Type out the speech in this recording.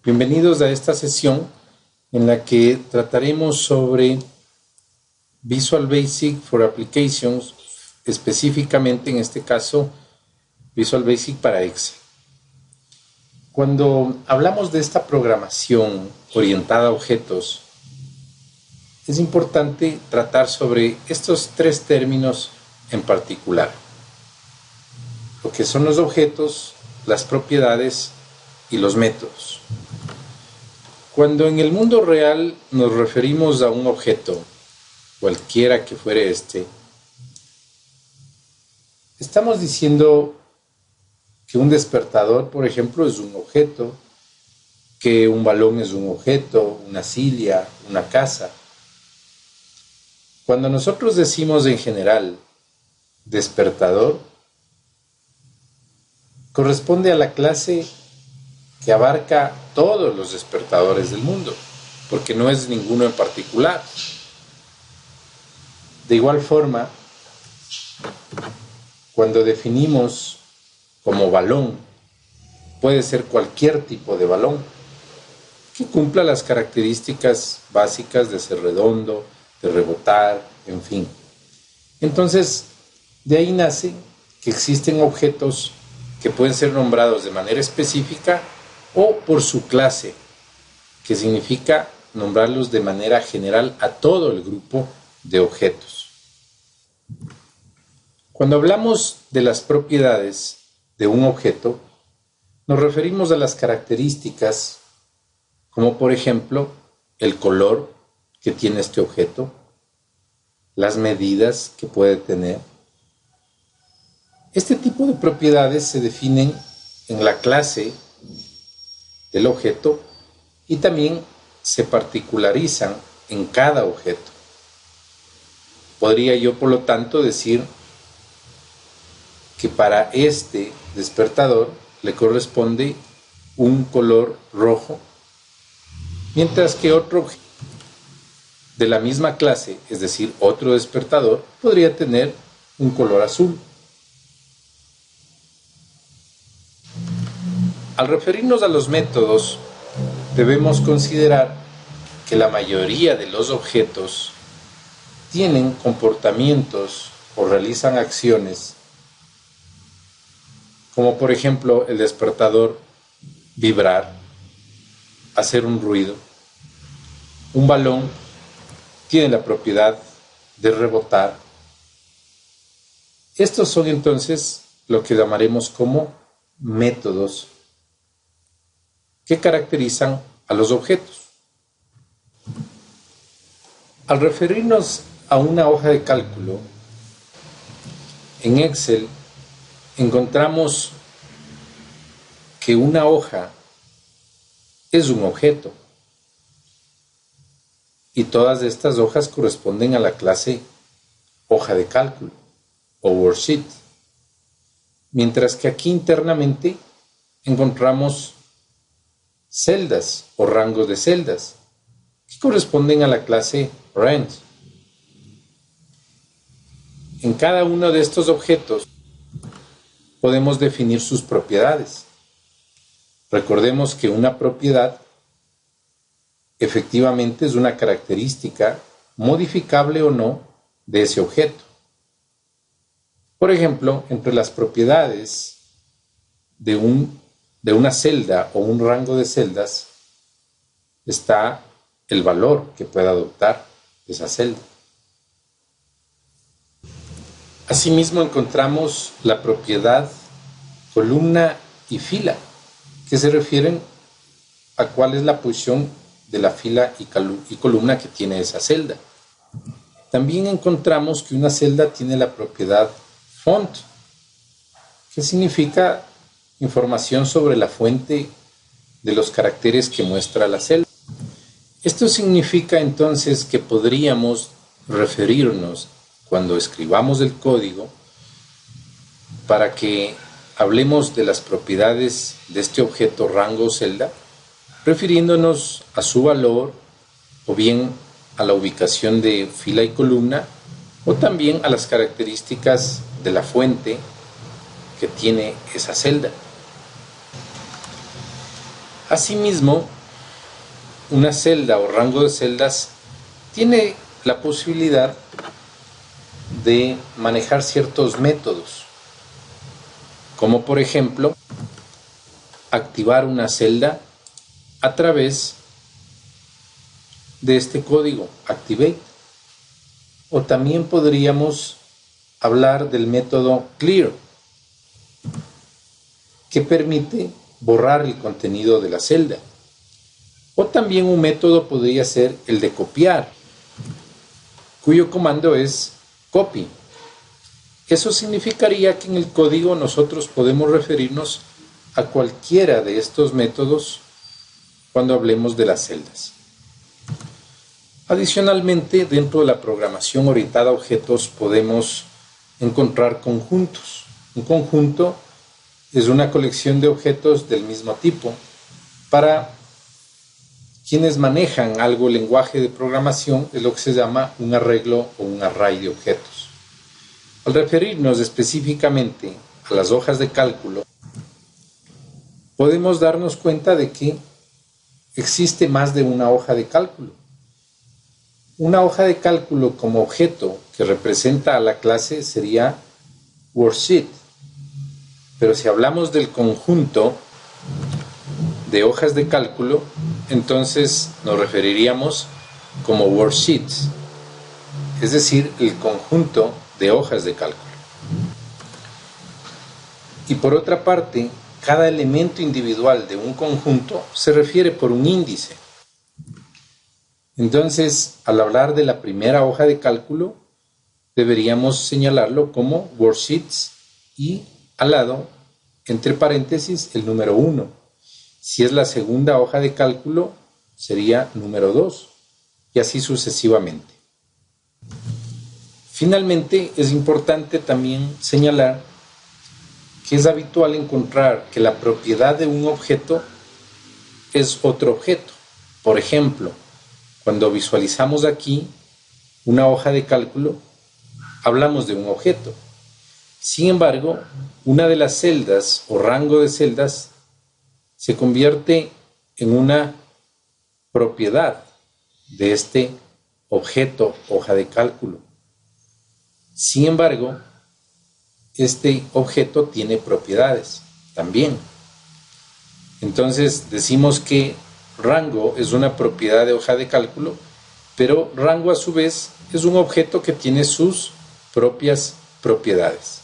Bienvenidos a esta sesión en la que trataremos sobre Visual Basic for Applications, específicamente en este caso Visual Basic para Excel. Cuando hablamos de esta programación orientada a objetos, es importante tratar sobre estos tres términos en particular: lo que son los objetos, las propiedades y los métodos. Cuando en el mundo real nos referimos a un objeto, cualquiera que fuere este, estamos diciendo que un despertador, por ejemplo, es un objeto, que un balón es un objeto, una silla, una casa. Cuando nosotros decimos en general despertador, corresponde a la clase que abarca todos los despertadores del mundo, porque no es ninguno en particular. De igual forma, cuando definimos como balón, puede ser cualquier tipo de balón que cumpla las características básicas de ser redondo, de rebotar, en fin. Entonces, de ahí nace que existen objetos que pueden ser nombrados de manera específica o por su clase, que significa nombrarlos de manera general a todo el grupo de objetos. Cuando hablamos de las propiedades de un objeto, nos referimos a las características, como por ejemplo el color que tiene este objeto, las medidas que puede tener. Este tipo de propiedades se definen en la clase del objeto y también se particularizan en cada objeto. Podría yo, por lo tanto, decir que para este despertador le corresponde un color rojo, mientras que otro objeto de la misma clase, es decir, otro despertador, podría tener un color azul. Al referirnos a los métodos, debemos considerar que la mayoría de los objetos tienen comportamientos o realizan acciones, como por ejemplo el despertador vibrar, hacer un ruido. Un balón tiene la propiedad de rebotar. Estos son entonces lo que llamaremos como métodos que caracterizan a los objetos. Al referirnos a una hoja de cálculo, en Excel encontramos que una hoja es un objeto y todas estas hojas corresponden a la clase hoja de cálculo o worksheet, mientras que aquí internamente encontramos celdas o rangos de celdas que corresponden a la clase range. En cada uno de estos objetos podemos definir sus propiedades. Recordemos que una propiedad efectivamente es una característica modificable o no de ese objeto. Por ejemplo, entre las propiedades de una celda o un rango de celdas está el valor que pueda adoptar esa celda. Asimismo encontramos la propiedad columna y fila, que se refieren a cuál es la posición de la fila y columna que tiene esa celda. También encontramos que una celda tiene la propiedad font, que significa información sobre la fuente de los caracteres que muestra la celda. Esto significa entonces que podríamos referirnos, cuando escribamos el código, para que hablemos de las propiedades de este objeto rango o celda, refiriéndonos a su valor o bien a la ubicación de fila y columna o también a las características de la fuente que tiene esa celda. Asimismo, una celda o rango de celdas tiene la posibilidad de manejar ciertos métodos, como por ejemplo activar una celda a través de este código activate, o también podríamos hablar del método clear, que permite borrar el contenido de la celda, o también un método podría ser el de copiar, cuyo comando es copy. Eso significaría que en el código nosotros podemos referirnos a cualquiera de estos métodos cuando hablemos de las celdas. Adicionalmente, dentro de la programación orientada a objetos podemos encontrar conjuntos. Un conjunto es una colección de objetos del mismo tipo. Para quienes manejan algo lenguaje de programación, es lo que se llama un arreglo o un array de objetos. Al referirnos específicamente a las hojas de cálculo, podemos darnos cuenta de que existe más de una hoja de cálculo. Una hoja de cálculo como objeto que representa a la clase sería worksheet. Pero si hablamos del conjunto de hojas de cálculo, entonces nos referiríamos como worksheets, es decir, el conjunto de hojas de cálculo. Y por otra parte, cada elemento individual de un conjunto se refiere por un índice. Entonces, al hablar de la primera hoja de cálculo, deberíamos señalarlo como worksheets y al lado, entre paréntesis, el número 1. Si es la segunda hoja de cálculo, sería número 2 y así sucesivamente. Finalmente, es importante también señalar que es habitual encontrar que la propiedad de un objeto es otro objeto. Por ejemplo, cuando visualizamos aquí una hoja de cálculo, hablamos de un objeto. Sin embargo, una de las celdas o rango de celdas se convierte en una propiedad de este objeto, hoja de cálculo. Sin embargo, este objeto tiene propiedades también. Entonces decimos que rango es una propiedad de hoja de cálculo, pero rango a su vez es un objeto que tiene sus propias propiedades.